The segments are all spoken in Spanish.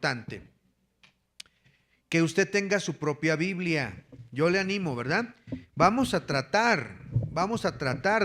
importante que usted tenga su propia Biblia. Yo le animo, ¿verdad? Vamos a tratar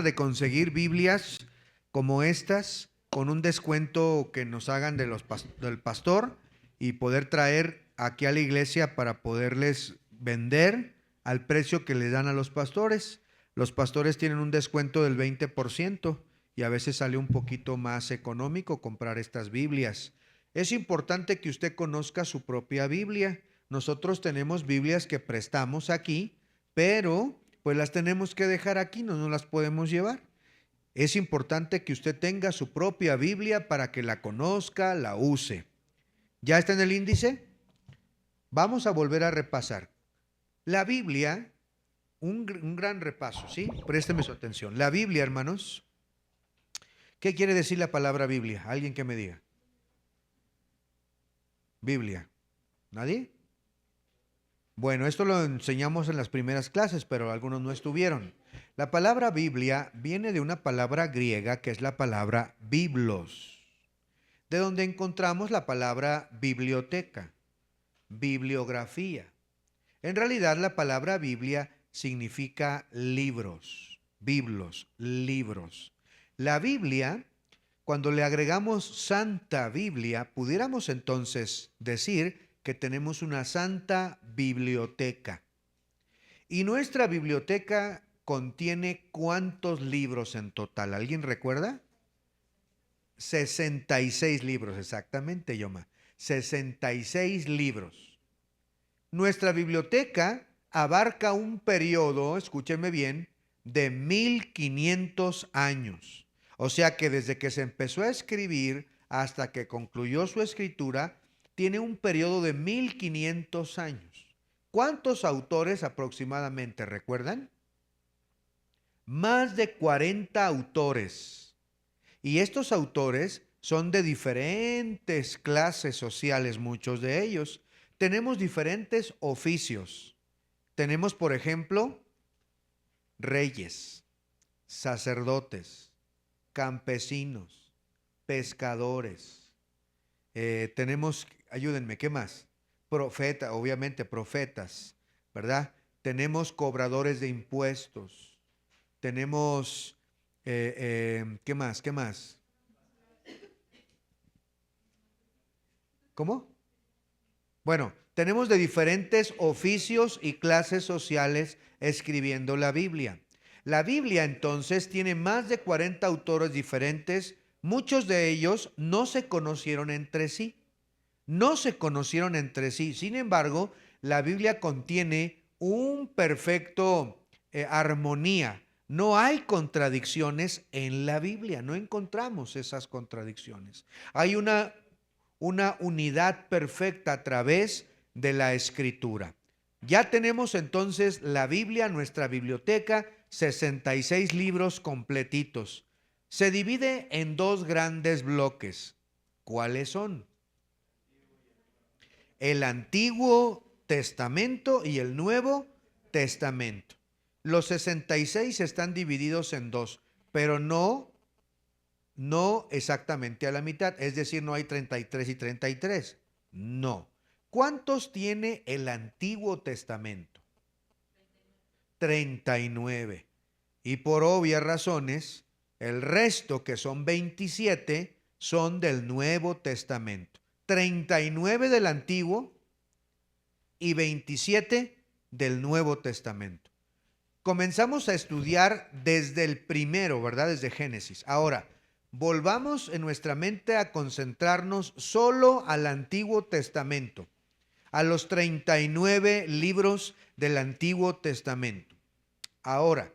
de conseguir Biblias como estas con un descuento que nos hagan del pastor y poder traer aquí a la iglesia para poderles vender al precio que les dan a los pastores. Los pastores tienen un descuento del 20% y a veces sale un poquito más económico comprar estas Biblias. Es importante que usted conozca su propia Biblia. Nosotros tenemos Biblias que prestamos aquí, pero pues las tenemos que dejar aquí, no nos las podemos llevar. Es importante que usted tenga su propia Biblia para que la conozca, la use. ¿Ya está en el índice? Vamos a volver a repasar. La Biblia, un gran repaso, ¿sí? Présteme su atención. La Biblia, hermanos, ¿qué quiere decir la palabra Biblia? ¿Alguien que me diga? Biblia. ¿Nadie? Bueno, esto lo enseñamos en las primeras clases, pero algunos no estuvieron. La palabra Biblia viene de una palabra griega que es la palabra biblos, de donde encontramos la palabra biblioteca, bibliografía. En realidad la palabra Biblia significa libros, biblos, libros. La Biblia, cuando le agregamos Santa Biblia, pudiéramos entonces decir que tenemos una santa biblioteca. Y nuestra biblioteca contiene ¿cuántos libros en total? ¿Alguien recuerda? 66 libros, exactamente, Yoma. 66 libros. Nuestra biblioteca abarca un periodo, escúchenme bien, de 1500 años. O sea que desde que se empezó a escribir hasta que concluyó su escritura, tiene un periodo de 1500 años. ¿Cuántos autores aproximadamente recuerdan? Más de 40 autores. Y estos autores son de diferentes clases sociales, muchos de ellos. Tenemos diferentes oficios. Tenemos, por ejemplo, reyes, sacerdotes, campesinos, pescadores. Tenemos, ayúdenme, ¿qué más? Profeta, obviamente profetas, ¿verdad? Tenemos cobradores de impuestos. Tenemos, ¿qué más? ¿Qué más? ¿Cómo? Bueno, tenemos de diferentes oficios y clases sociales escribiendo la Biblia. La Biblia entonces tiene más de 40 autores diferentes, muchos de ellos no se conocieron entre sí. No se conocieron entre sí. Sin embargo, la Biblia contiene un perfecto armonía. No hay contradicciones en la Biblia, no encontramos esas contradicciones. Hay una unidad perfecta a través de la Escritura. Ya tenemos entonces la Biblia, nuestra biblioteca, 66 libros completitos. Se divide en dos grandes bloques. ¿Cuáles son? El Antiguo Testamento y el Nuevo Testamento. Los 66 están divididos en dos, pero no exactamente a la mitad, es decir, no hay 33 y 33. No. ¿Cuántos tiene el Antiguo Testamento? 39. Y por obvias razones, el resto, que son 27, son del Nuevo Testamento. 39 del Antiguo y 27 del Nuevo Testamento. Comenzamos a estudiar desde el primero, ¿verdad? Desde Génesis. Ahora, volvamos en nuestra mente a concentrarnos solo al Antiguo Testamento, a los 39 libros del Antiguo Testamento. Ahora,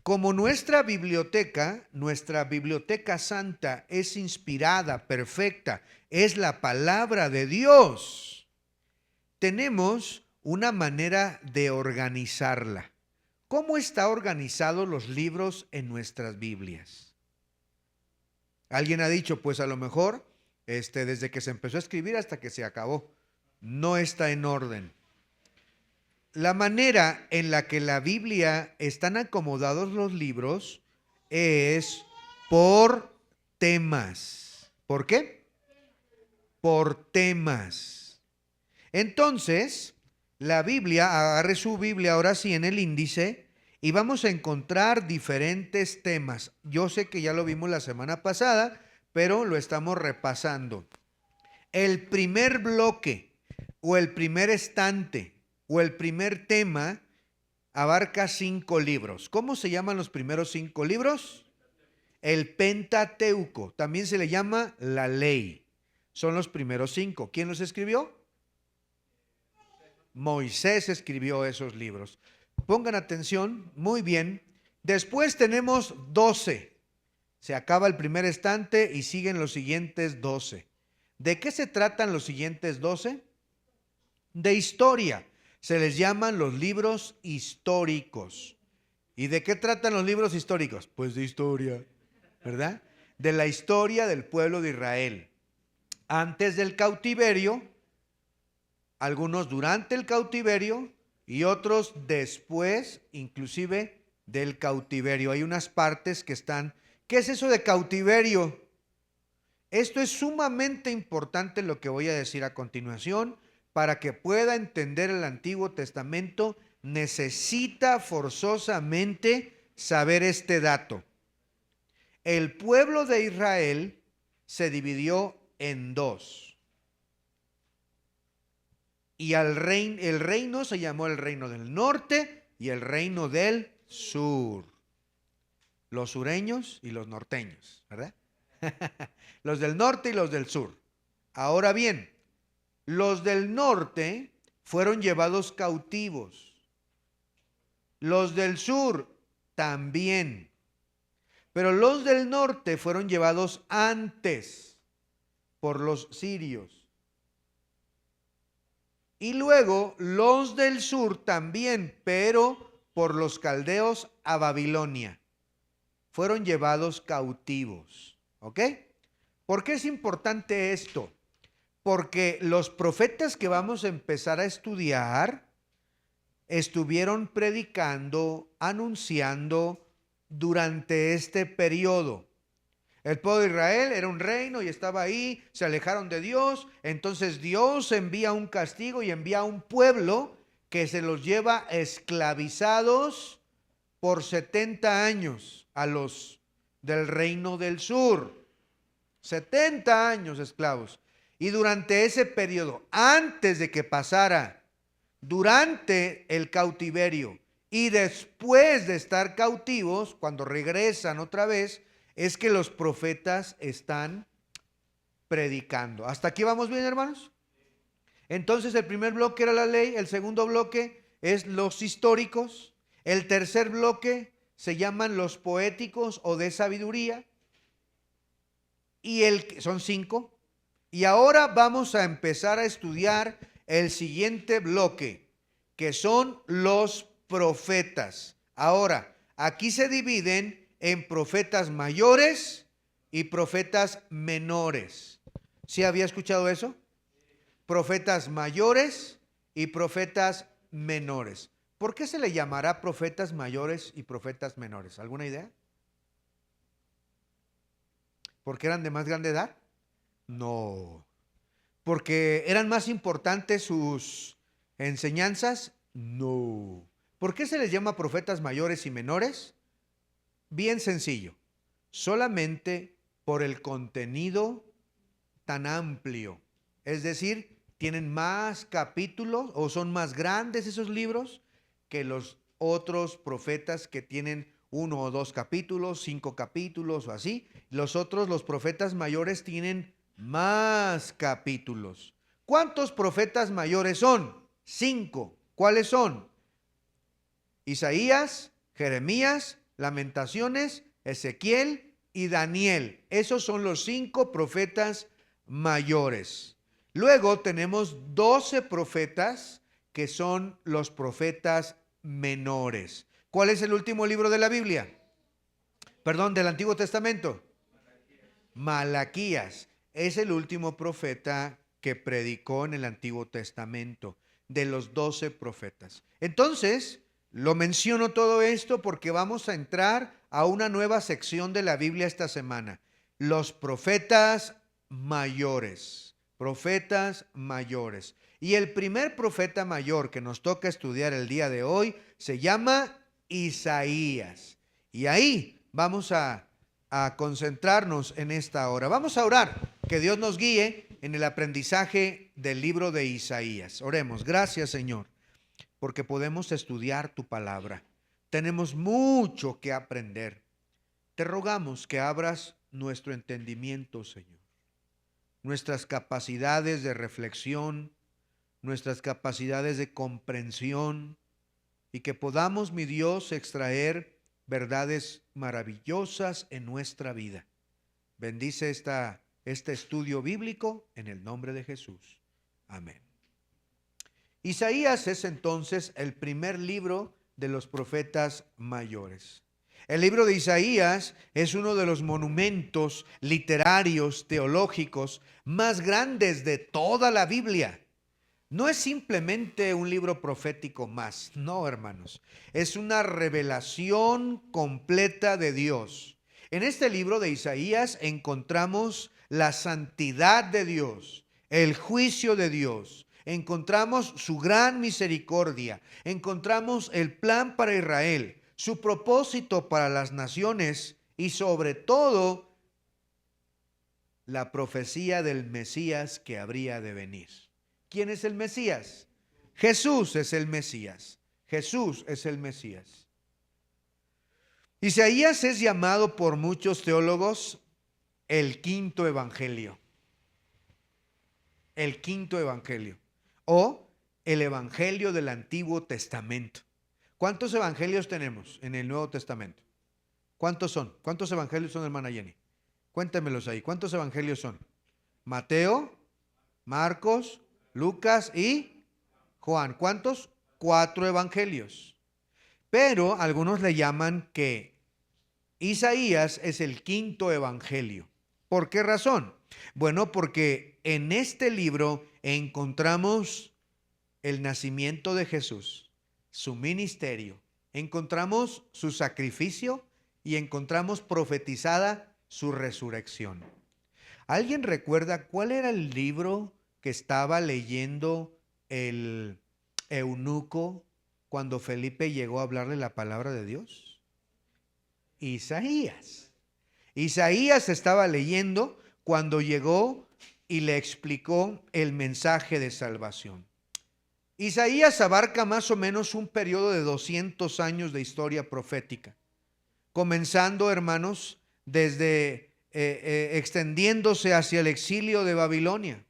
como nuestra biblioteca santa es inspirada, perfecta, es la palabra de Dios, tenemos una manera de organizarla. ¿Cómo están organizados los libros en nuestras Biblias? Alguien ha dicho, pues a lo mejor, desde que se empezó a escribir hasta que se acabó, no está en orden. La manera en la que la Biblia están acomodados los libros es por temas. ¿Por qué? por temas. Entonces, la Biblia, agarre su Biblia ahora sí en el índice y vamos a encontrar diferentes temas. Yo sé que ya lo vimos la semana pasada, pero lo estamos repasando. El primer bloque o el primer estante o el primer tema abarca 5 libros. ¿Cómo se llaman los primeros 5 libros? El Pentateuco. También se le llama la ley. Son los primeros 5. ¿Quién los escribió? Moisés escribió esos libros. Pongan atención, muy bien. Después tenemos 12. Se acaba el primer estante y siguen los siguientes 12. ¿De qué se tratan los siguientes 12? De historia. Se les llaman los libros históricos. ¿Y de qué tratan los libros históricos? Pues de historia, ¿verdad? De la historia del pueblo de Israel. Antes del cautiverio, algunos durante el cautiverio y otros después, inclusive del cautiverio. Hay unas partes que están... ¿Qué es eso de cautiverio? Esto es sumamente importante lo que voy a decir a continuación. Para que pueda entender el Antiguo Testamento, necesita forzosamente saber este dato. El pueblo de Israel se dividió en 2. Y el reino se llamó el reino del norte y el reino del sur. Los sureños y los norteños, ¿verdad? Los del norte y los del sur. Ahora bien, los del norte fueron llevados cautivos. Los del sur también. Pero los del norte fueron llevados antes por los sirios. Y luego los del sur también, pero por los caldeos a Babilonia. Fueron llevados cautivos. ¿Ok? ¿Por qué es importante esto? Porque los profetas que vamos a empezar a estudiar estuvieron predicando, anunciando durante este periodo. El pueblo de Israel era un reino y estaba ahí, se alejaron de Dios, entonces Dios envía un castigo y envía un pueblo que se los lleva esclavizados por 70 años a los del reino del sur. 70 años esclavos. Y durante ese periodo, antes de que pasara, durante el cautiverio y después de estar cautivos, cuando regresan otra vez, es que los profetas están predicando. ¿Hasta aquí vamos bien, hermanos? Entonces el primer bloque era la ley, el segundo bloque es los históricos, el tercer bloque se llaman los poéticos o de sabiduría, y son 5. Y ahora vamos a empezar a estudiar el siguiente bloque, que son los profetas. Ahora, aquí se dividen en profetas mayores y profetas menores. ¿Sí había escuchado eso? Profetas mayores y profetas menores. ¿Por qué se le llamará profetas mayores y profetas menores? ¿Alguna idea? ¿Porque eran de más grande edad? No. ¿Porque eran más importantes sus enseñanzas? No. ¿Por qué se les llama profetas mayores y menores? Bien sencillo. Solamente por el contenido tan amplio. Es decir, tienen más capítulos o son más grandes esos libros que los otros profetas que tienen 1 o 2 capítulos, 5 capítulos o así. Los otros, los profetas mayores, tienen más capítulos. ¿Cuántos profetas mayores son? 5. ¿Cuáles son? Isaías, Jeremías, Lamentaciones, Ezequiel y Daniel. Esos son los 5 profetas mayores. Luego tenemos 12 profetas que son los profetas menores. ¿Cuál es el último libro de la Biblia? Perdón, del Antiguo Testamento. Malaquías. Es el último profeta que predicó en el Antiguo Testamento, de los 12 profetas. Entonces, lo menciono todo esto porque vamos a entrar a una nueva sección de la Biblia esta semana. Los profetas mayores. profetas mayores. Y el primer profeta mayor que nos toca estudiar el día de hoy se llama Isaías. Y ahí vamos a concentrarnos en esta hora. Vamos a orar, que Dios nos guíe en el aprendizaje del libro de Isaías. Oremos. Gracias, Señor, porque podemos estudiar tu palabra. Tenemos mucho que aprender. Te rogamos que abras nuestro entendimiento, Señor, nuestras capacidades de reflexión, nuestras capacidades de comprensión, y que podamos, mi Dios, extraer verdades maravillosas en nuestra vida. Bendice este estudio bíblico en el nombre de Jesús. Amén. Isaías es entonces el primer libro de los profetas mayores. El libro de Isaías es uno de los monumentos literarios, teológicos más grandes de toda la Biblia. No es simplemente un libro profético más, no, hermanos. Es una revelación completa de Dios. En este libro de Isaías encontramos la santidad de Dios, el juicio de Dios. Encontramos su gran misericordia. Encontramos el plan para Israel, su propósito para las naciones y sobre todo la profecía del Mesías que habría de venir. ¿Quién es el Mesías? Jesús es el Mesías. Jesús es el Mesías. Isaías es llamado por muchos teólogos el quinto evangelio. El quinto evangelio. O el evangelio del Antiguo Testamento. ¿Cuántos evangelios tenemos en el Nuevo Testamento? ¿Cuántos son? ¿Cuántos evangelios son, hermana Jenny? Cuéntemelos ahí. ¿Cuántos evangelios son? Mateo, Marcos, Lucas y Juan. ¿Cuántos? 4 evangelios. Pero algunos le llaman que Isaías es el quinto evangelio. ¿Por qué razón? Bueno, porque en este libro encontramos el nacimiento de Jesús, su ministerio, encontramos su sacrificio y encontramos profetizada su resurrección. ¿Alguien recuerda cuál era el libro que estaba leyendo el eunuco cuando Felipe llegó a hablarle la palabra de Dios? Isaías. Isaías estaba leyendo cuando llegó y le explicó el mensaje de salvación. Isaías abarca más o menos un periodo de 200 años de historia profética, comenzando, hermanos, desde extendiéndose hacia el exilio de Babilonia.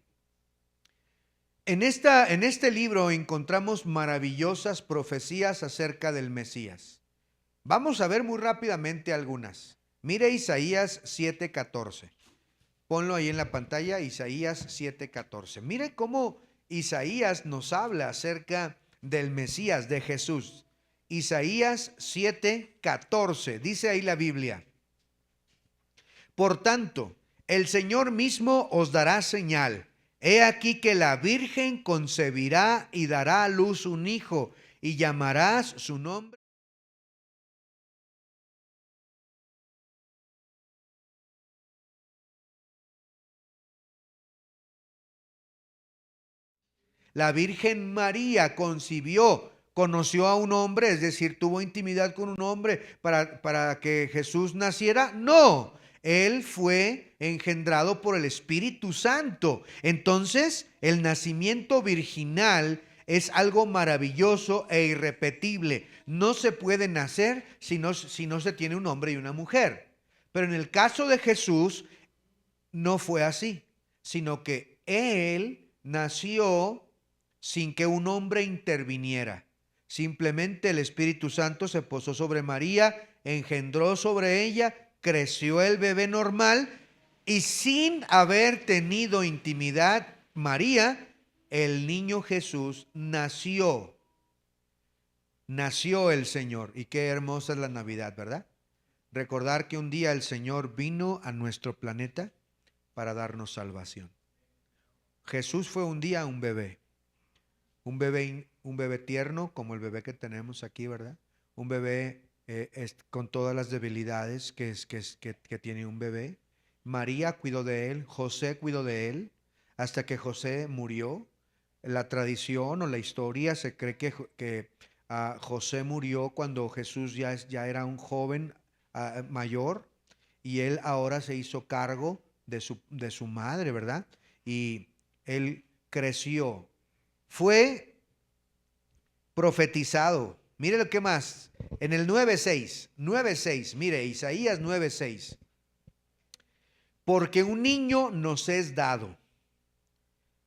En este libro encontramos maravillosas profecías acerca del Mesías. Vamos a ver muy rápidamente algunas. Mire Isaías 7:14. Ponlo ahí en la pantalla, Isaías 7:14. Mire cómo Isaías nos habla acerca del Mesías, de Jesús. Isaías 7:14. Dice ahí la Biblia: por tanto, el Señor mismo os dará señal. He aquí que la Virgen concebirá y dará a luz un hijo, y llamarás su nombre. La Virgen María concibió, conoció a un hombre, es decir, tuvo intimidad con un hombre para que Jesús naciera. No, él fue engendrado por el Espíritu Santo. Entonces, el nacimiento virginal es algo maravilloso e irrepetible. No se puede nacer si no se tiene un hombre y una mujer. Pero en el caso de Jesús, no fue así, sino que él nació sin que un hombre interviniera. Simplemente el Espíritu Santo se posó sobre María, engendró sobre ella, creció el bebé normal y sin haber tenido intimidad María, el niño Jesús nació. Nació el Señor. Y qué hermosa es la Navidad, ¿verdad? Recordar que un día el Señor vino a nuestro planeta para darnos salvación. Jesús fue un día un bebé tierno como el bebé que tenemos aquí, ¿verdad? Un bebé con todas las debilidades que tiene un bebé. María cuidó de él, José cuidó de él. hasta que José murió. La tradición o la historia se cree que José murió cuando Jesús ya era un joven mayor, y él ahora se hizo cargo de su madre, ¿verdad? Y él creció. Fue profetizado. Mire lo que más. En el 9:6, mire, Isaías 9:6. Porque un niño nos es dado,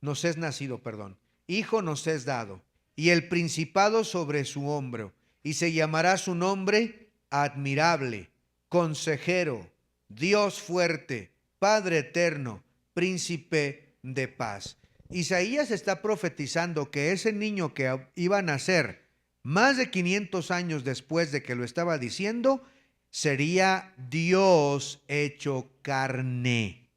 nos es nacido, perdón. Hijo nos es dado, y el principado sobre su hombro, y se llamará su nombre admirable, consejero, Dios fuerte, Padre eterno, príncipe de paz. Isaías está profetizando que ese niño que iba a nacer más de 500 años después de que lo estaba diciendo, sería Dios hecho carne.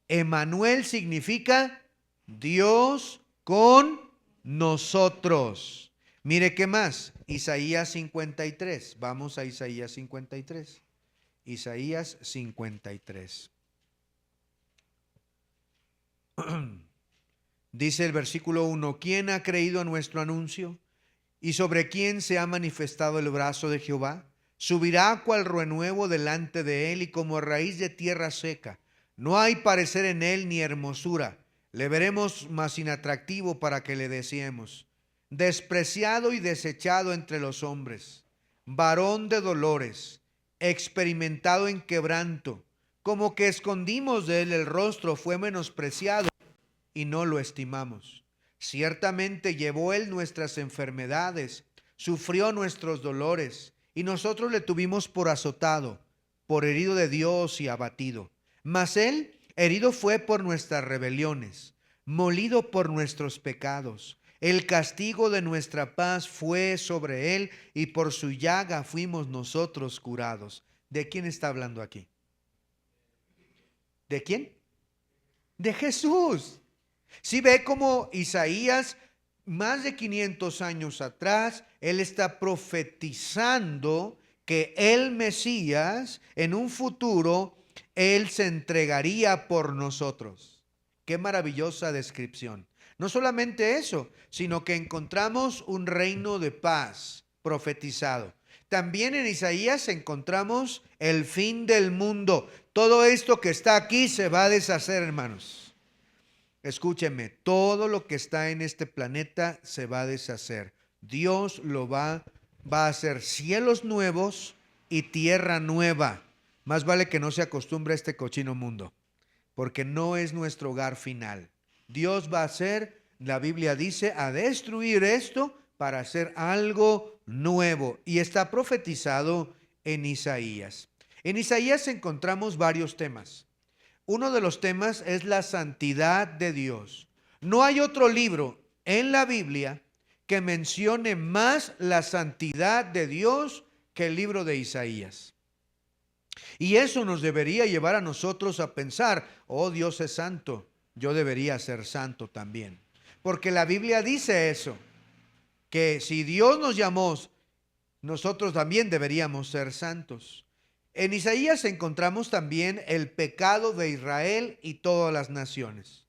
Emanuel significa Dios con nosotros. Mire qué más, Isaías 53. Vamos a Isaías 53. Isaías 53. Dice el versículo 1: ¿Quién ha creído a nuestro anuncio? ¿Y sobre quién se ha manifestado el brazo de Jehová? Subirá cual renuevo delante de él, y como raíz de tierra seca. No hay parecer en él ni hermosura. Le veremos más inatractivo para que le deseemos. Despreciado y desechado entre los hombres, varón de dolores, experimentado en quebranto. Como que escondimos de él el rostro, fue menospreciado y no lo estimamos. Ciertamente llevó él nuestras enfermedades, sufrió nuestros dolores, y nosotros le tuvimos por azotado, por herido de Dios y abatido. Mas él herido fue por nuestras rebeliones, molido por nuestros pecados. El castigo de nuestra paz fue sobre él, y por su llaga fuimos nosotros curados. ¿De quién está hablando aquí? ¿De quién? De Jesús. Si ve como Isaías, más de 500 años atrás, él está profetizando que el Mesías, en un futuro, él se entregaría por nosotros. Qué maravillosa descripción. No solamente eso, sino que encontramos un reino de paz profetizado. También en Isaías encontramos el fin del mundo. Todo esto que está aquí se va a deshacer, hermanos. Escúcheme, todo lo que está en este planeta se va a deshacer. Dios lo va a hacer cielos nuevos y tierra nueva. Más vale que no se acostumbre a este cochino mundo, porque no es nuestro hogar final. Dios va a hacer, la Biblia dice, a destruir esto para hacer algo nuevo. Y está profetizado en Isaías. En Isaías encontramos varios temas. Uno de los temas es la santidad de Dios. No hay otro libro en la Biblia que mencione más la santidad de Dios que el libro de Isaías. Y eso nos debería llevar a nosotros a pensar: oh, Dios es santo, yo debería ser santo también. Porque la Biblia dice eso, que si Dios nos llamó, nosotros también deberíamos ser santos. En Isaías encontramos también el pecado de Israel y todas las naciones.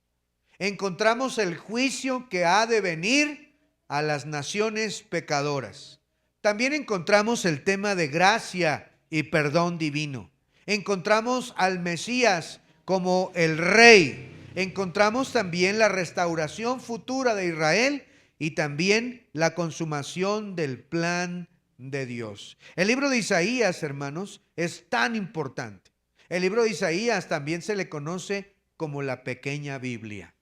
Encontramos el juicio que ha de venir a las naciones pecadoras. También encontramos el tema de gracia y perdón divino. Encontramos al Mesías como el Rey. Encontramos también la restauración futura de Israel y también la consumación del plan de Dios. El libro de Isaías, hermanos, es tan importante. El libro de Isaías también se le conoce como la pequeña Biblia.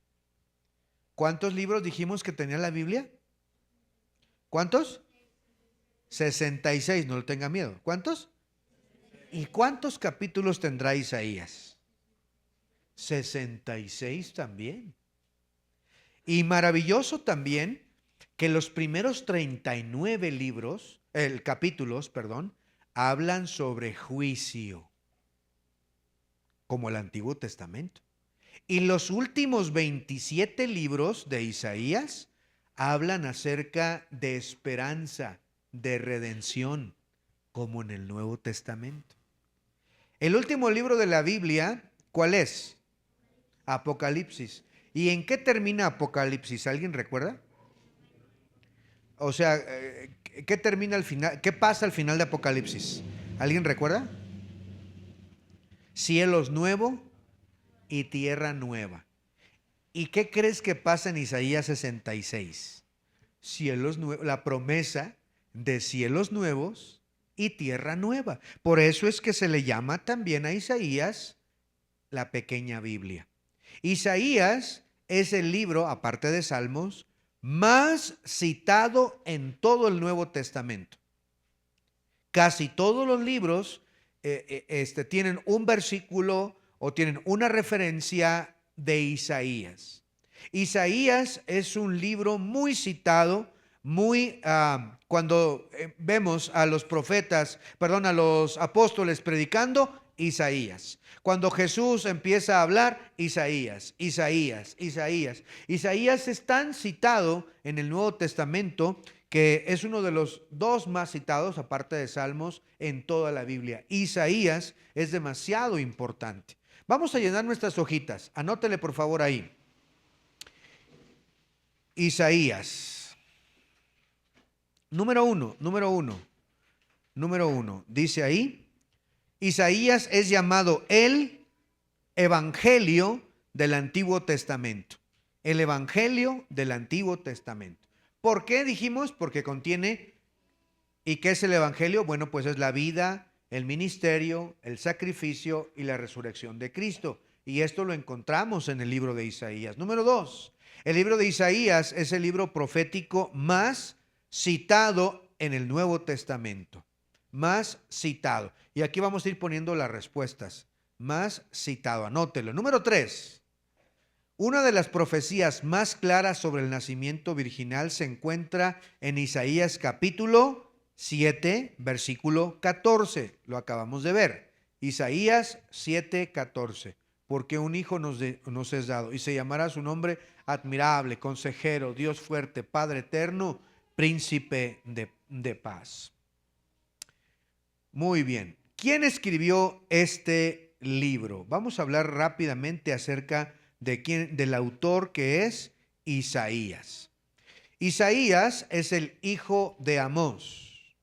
¿Cuántos libros dijimos que tenía la Biblia? ¿Cuántos? 66, no lo tenga miedo. ¿Cuántos? ¿Y cuántos capítulos tendrá Isaías? 66 también. Y maravilloso también que los primeros 39 capítulos, hablan sobre juicio, como el Antiguo Testamento. Y los últimos 27 libros de Isaías hablan acerca de esperanza, de redención, como en el Nuevo Testamento. El último libro de la Biblia, ¿cuál es? Apocalipsis. ¿Y en qué termina Apocalipsis? ¿Alguien recuerda? O sea, ¿qué termina al final? ¿Qué pasa al final de Apocalipsis? ¿Alguien recuerda? Cielos nuevos y tierra nueva. ¿Y qué crees que pasa en Isaías 66? Cielos nuevos, la promesa de cielos nuevos y tierra nueva. Por eso es que se le llama también a Isaías la pequeña Biblia. Isaías es el libro, aparte de Salmos, más citado en todo el Nuevo Testamento. Casi todos los libros tienen un versículo o tienen una referencia de Isaías. Isaías es un libro muy citado, cuando vemos a los profetas, a los apóstoles predicando, Isaías. Cuando Jesús empieza a hablar, Isaías. Isaías es tan citado en el Nuevo Testamento que es uno de los dos más citados, aparte de Salmos, en toda la Biblia. Isaías es demasiado importante. Vamos a llenar nuestras hojitas. Anótele por favor ahí. Isaías. Número uno. Dice ahí, Isaías es llamado el Evangelio del Antiguo Testamento. El Evangelio del Antiguo Testamento. ¿Por qué dijimos? Porque contiene, ¿y qué es el Evangelio? Bueno, pues es la vida, el ministerio, el sacrificio y la resurrección de Cristo. Y esto lo encontramos en el libro de Isaías. Número 2, el libro de Isaías es el libro profético más citado en el Nuevo Testamento. Más citado. Y aquí vamos a ir poniendo las respuestas. Más citado, anótelo. Número 3. Una de las profecías más claras sobre el nacimiento virginal se encuentra en Isaías capítulo 7, versículo 14. Lo acabamos de ver. Isaías 7, 14. Porque un hijo nos es dado y se llamará su nombre admirable, consejero, Dios fuerte, Padre eterno, príncipe de paz. Muy bien. ¿Quién escribió este libro? Vamos a hablar rápidamente acerca del autor, que es Isaías. Isaías es el hijo de Amós.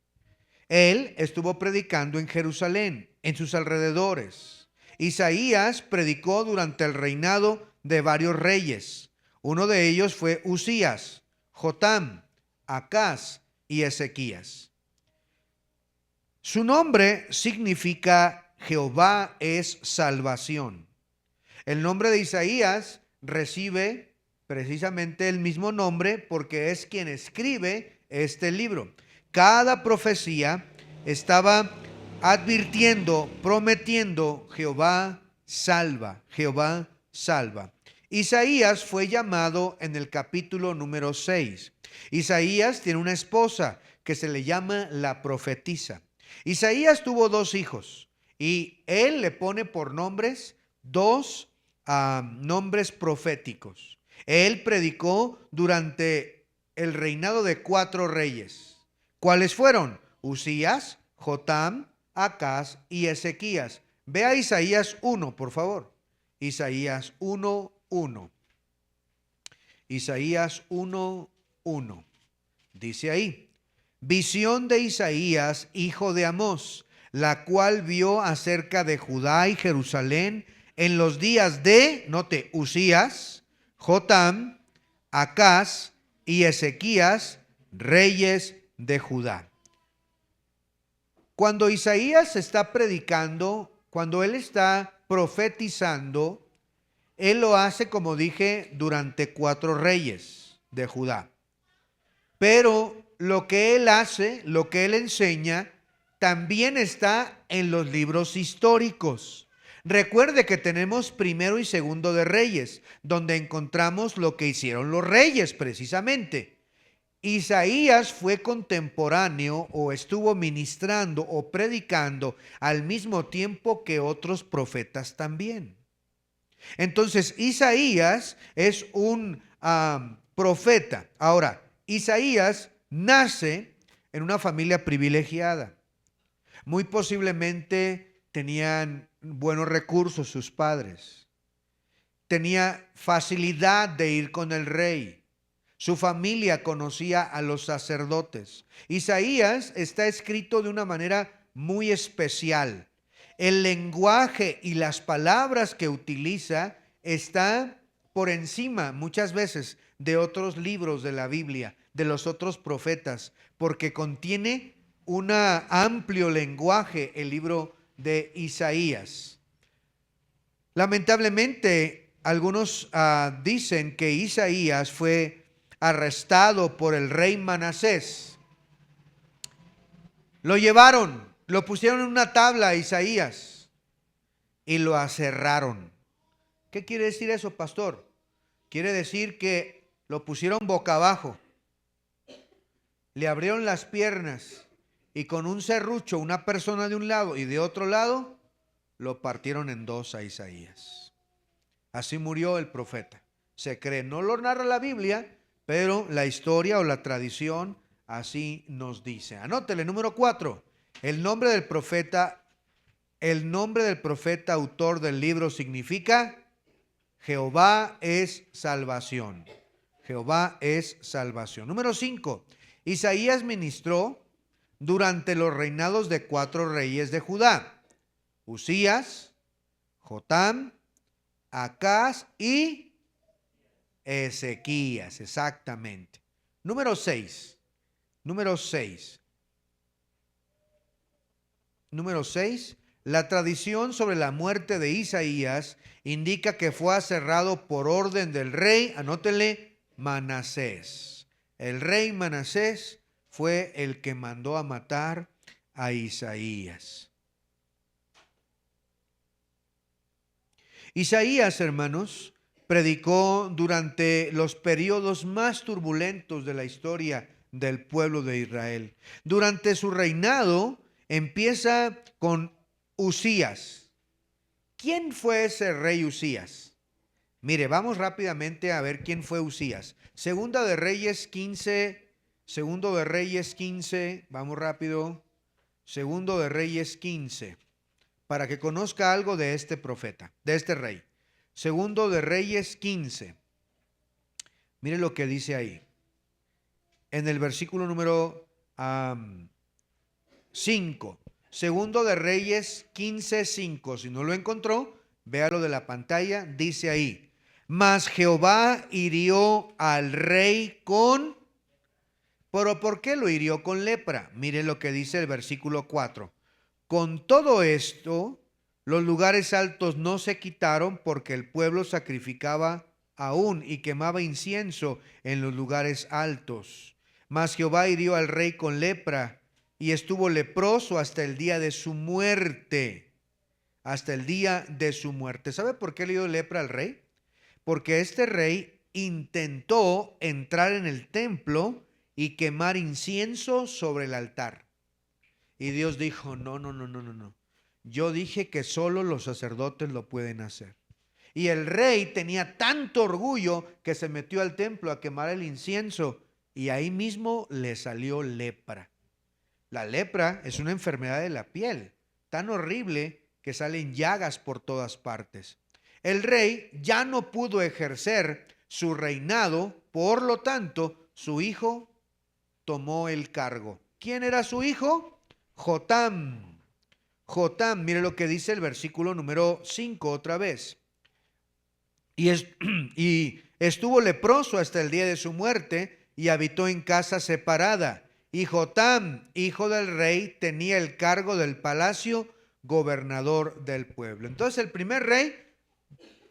Él estuvo predicando en Jerusalén, en sus alrededores. Isaías predicó durante el reinado de varios reyes. Uno de ellos fue Usías, Jotam, Acaz y Ezequías. Su nombre significa Jehová es salvación. El nombre de Isaías recibe precisamente el mismo nombre porque es quien escribe este libro. Cada profecía estaba advirtiendo, prometiendo, Jehová salva, Jehová salva. Isaías fue llamado en el capítulo número 6. Isaías tiene una esposa que se le llama la profetisa. Isaías tuvo 2 hijos y él le pone por nombres 2 nombres proféticos. Él predicó durante el reinado de 4 reyes. ¿Cuáles fueron? Usías, Jotam, Acaz y Ezequías. Vea Isaías 1, por favor. Isaías 1:1. Isaías 1:1. Dice ahí: visión de Isaías, hijo de Amós, la cual vio acerca de Judá y Jerusalén en los días de, note, Usías, Jotam, Acaz y Ezequías, reyes de Judá. Cuando Isaías está predicando, cuando él está profetizando, él lo hace, como dije, durante 4 reyes de Judá. Pero lo que él hace, lo que él enseña, también está en los libros históricos. Recuerde que tenemos primero y segundo de Reyes, donde encontramos lo que hicieron los reyes precisamente. Isaías fue contemporáneo o estuvo ministrando o predicando al mismo tiempo que otros profetas también. Entonces, Isaías es un profeta. Ahora, Isaías nace en una familia privilegiada. Muy posiblemente tenían buenos recursos sus padres. tenía facilidad de ir con el rey. Su familia conocía a los sacerdotes. Isaías está escrito de una manera muy especial. El lenguaje y las palabras que utiliza está por encima muchas veces de otros libros de la Biblia, de los otros profetas, porque contiene un amplio lenguaje el libro de Isaías. Lamentablemente, algunos dicen que Isaías fue arrestado por el rey Manasés. Lo llevaron, lo pusieron en una tabla a Isaías y lo aserraron. ¿Qué quiere decir eso, pastor? Quiere decir que lo pusieron boca abajo, le abrieron las piernas y con un serrucho, una persona de un lado y de otro lado, lo partieron en dos a Isaías. Así murió el profeta. Se cree, no lo narra la Biblia, pero la historia o la tradición así nos dice. Anótele, número 4. El nombre del profeta autor del libro significa Jehová es salvación. Jehová es salvación. Número 5. Isaías ministró durante los reinados de 4 reyes de Judá: Usías, Jotam, Acaz y Ezequías, exactamente. Número 6. Número 6. La tradición sobre la muerte de Isaías indica que fue aserrado por orden del rey, anótele, Manasés. El rey Manasés fue el que mandó a matar a Isaías. Isaías, hermanos, predicó durante los periodos más turbulentos de la historia del pueblo de Israel. Durante su reinado empieza con Usías. ¿Quién fue ese rey Usías? Mire, vamos rápidamente a ver quién fue Usías. Segunda de Reyes 15, vamos rápido. Segundo de Reyes 15. Para que conozca algo de este profeta, de este rey. Segundo de Reyes 15. Mire lo que dice ahí. En el versículo número 5. Segundo de Reyes 15:5. Si no lo encontró, véalo de la pantalla. Dice ahí: mas Jehová hirió al rey con... ¿Pero por qué lo hirió con lepra? Mire lo que dice el versículo 4. Con todo esto, los lugares altos no se quitaron, porque el pueblo sacrificaba aún y quemaba incienso en los lugares altos. Mas Jehová hirió al rey con lepra, y estuvo leproso hasta el día de su muerte. Hasta el día de su muerte. ¿Sabe por qué le dio lepra al rey? Porque este rey intentó entrar en el templo y quemar incienso sobre el altar. Y Dios dijo: no. Yo dije que solo los sacerdotes lo pueden hacer. Y el rey tenía tanto orgullo que se metió al templo a quemar el incienso y ahí mismo le salió lepra. La lepra es una enfermedad de la piel, tan horrible que salen llagas por todas partes. El rey ya no pudo ejercer su reinado, por lo tanto, su hijo tomó el cargo. ¿Quién era su hijo? Jotam. Jotam, mire lo que dice el versículo número 5 otra vez. Y estuvo leproso hasta el día de su muerte y habitó en casa separada. Y Jotam, hijo del rey, tenía el cargo del palacio, gobernador del pueblo. Entonces el primer rey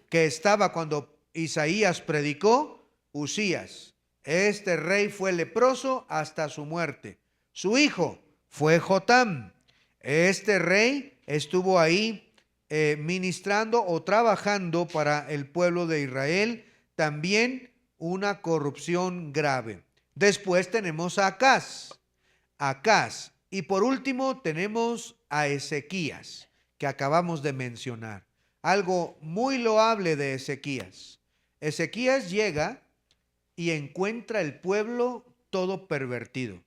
que estaba cuando Isaías predicó, Usías. Este rey fue leproso hasta su muerte. Su hijo fue Jotam. Este rey estuvo ahí ministrando o trabajando para el pueblo de Israel. También una corrupción grave. Después tenemos a Acaz. Y por último tenemos a Ezequías, que acabamos de mencionar. Algo muy loable de Ezequías. Ezequías llega y encuentra el pueblo todo pervertido,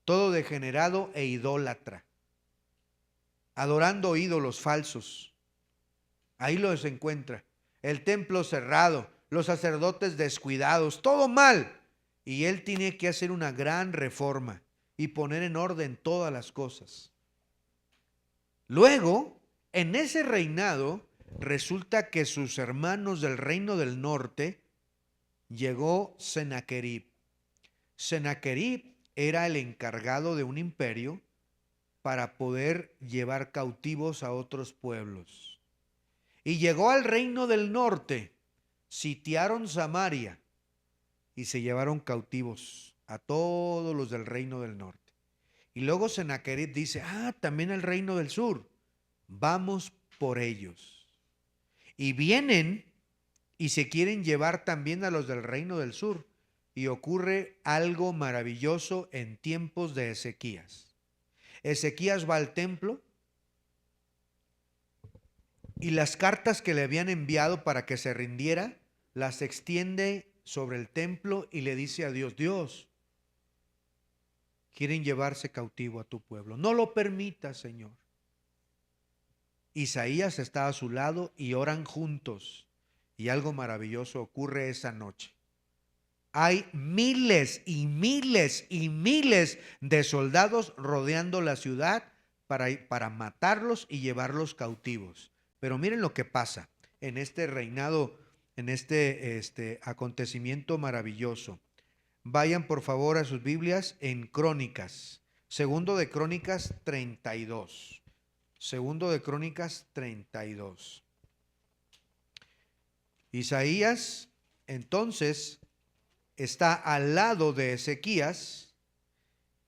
todo degenerado e idólatra, adorando ídolos falsos. Ahí los encuentra. el templo cerrado, los sacerdotes descuidados, todo mal. Y él tiene que hacer una gran reforma y poner en orden todas las cosas. Luego, en ese reinado, resulta que sus hermanos del reino del norte, llegó Sennacherib. Sennacherib era el encargado de un imperio para poder llevar cautivos a otros pueblos. Y llegó al reino del norte, sitiaron Samaria y se llevaron cautivos a todos los del reino del norte. Y luego Sennacherib dice, también el reino del sur, vamos por ellos. Y vienen y se quieren llevar también a los del reino del sur. Y ocurre algo maravilloso en tiempos de Ezequías. Ezequías va al templo y las cartas que le habían enviado para que se rindiera, las extiende sobre el templo y le dice a Dios, Dios, quieren llevarse cautivo a tu pueblo. No lo permitas, Señor. Isaías está a su lado y oran juntos. Y algo maravilloso ocurre esa noche. Hay miles y miles y miles de soldados rodeando la ciudad para matarlos y llevarlos cautivos. Pero miren lo que pasa en este reinado, en este acontecimiento maravilloso. Vayan por favor a sus Biblias en Crónicas, segundo de Crónicas 32. Segundo de Crónicas 32. Isaías entonces está al lado de Ezequías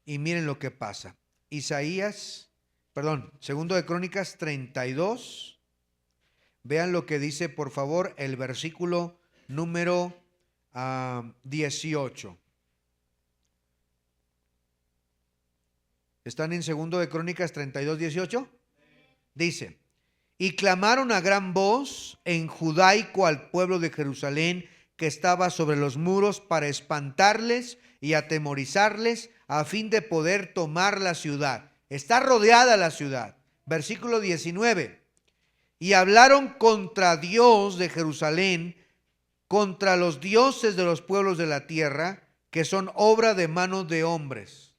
y miren lo que pasa. Segundo de Crónicas 32. Vean lo que dice por favor el versículo número 18. ¿Están en segundo de Crónicas 32, 18? Dice, y clamaron a gran voz en judaico al pueblo de Jerusalén que estaba sobre los muros para espantarles y atemorizarles a fin de poder tomar la ciudad. Está rodeada la ciudad. Versículo 19. Y hablaron contra Dios de Jerusalén, contra los dioses de los pueblos de la tierra, que son obra de manos de hombres.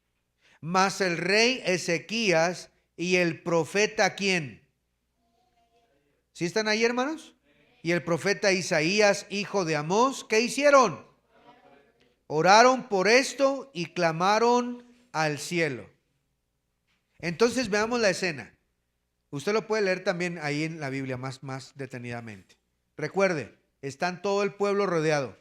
Mas el rey Ezequías y el profeta, ¿quién? ¿Sí están ahí, hermanos? Y el profeta Isaías, hijo de Amós, ¿qué hicieron? Oraron por esto y clamaron al cielo. Entonces veamos la escena. Usted lo puede leer también ahí en la Biblia más detenidamente. Recuerde, están todo el pueblo rodeado.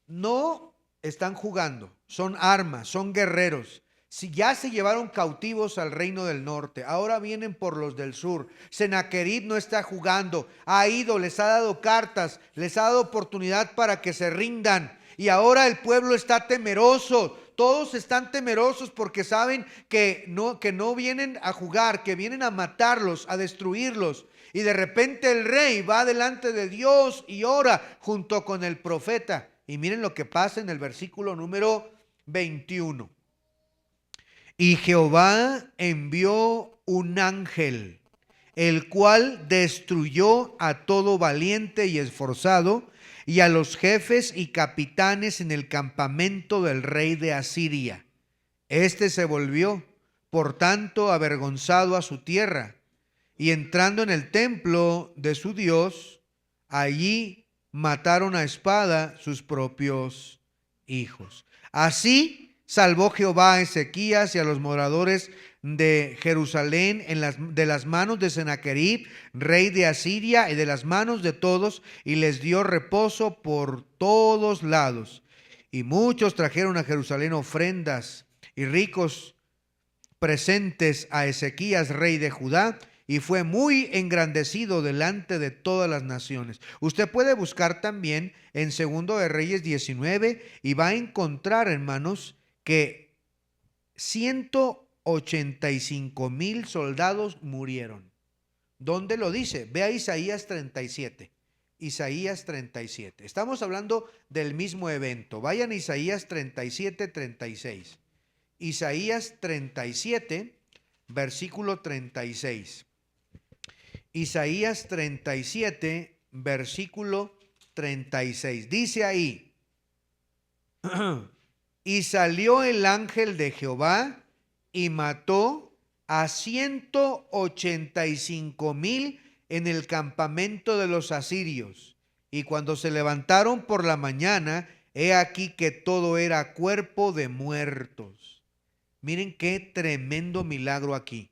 No están jugando, son armas, son guerreros. Si ya se llevaron cautivos al reino del norte, ahora vienen por los del sur. Sennacherib no está jugando, ha ido, les ha dado cartas, les ha dado oportunidad para que se rindan. Y ahora el pueblo está temeroso. Todos están temerosos porque saben que no vienen a jugar, que vienen a matarlos, a destruirlos. Y de repente el rey va delante de Dios y ora junto con el profeta. Y miren lo que pasa en el versículo número 21. Y Jehová envió un ángel, el cual destruyó a todo valiente y esforzado, y a los jefes y capitanes en el campamento del rey de Asiria. Este se volvió, por tanto, avergonzado a su tierra, y entrando en el templo de su Dios, allí mataron a espada sus propios hijos. Así salvó Jehová a Ezequías y a los moradores de Jerusalén de las manos de Sennacherib, rey de Asiria, y de las manos de todos, y les dio reposo por todos lados. Y muchos trajeron a Jerusalén ofrendas y ricos presentes a Ezequías, rey de Judá, y fue muy engrandecido delante de todas las naciones. Usted puede buscar también en Segundo de Reyes 19 y va a encontrar, hermanos, que 185,000 soldados murieron. ¿Dónde lo dice? Ve a Isaías 37. Isaías 37. Estamos hablando del mismo evento. Vayan a Isaías 37, 36. Isaías 37, versículo 36. Isaías 37, versículo 36. Dice ahí: y salió el ángel de Jehová y mató a 185,000 en el campamento de los asirios. Y cuando se levantaron por la mañana, he aquí que todo era cuerpo de muertos. Miren qué tremendo milagro aquí.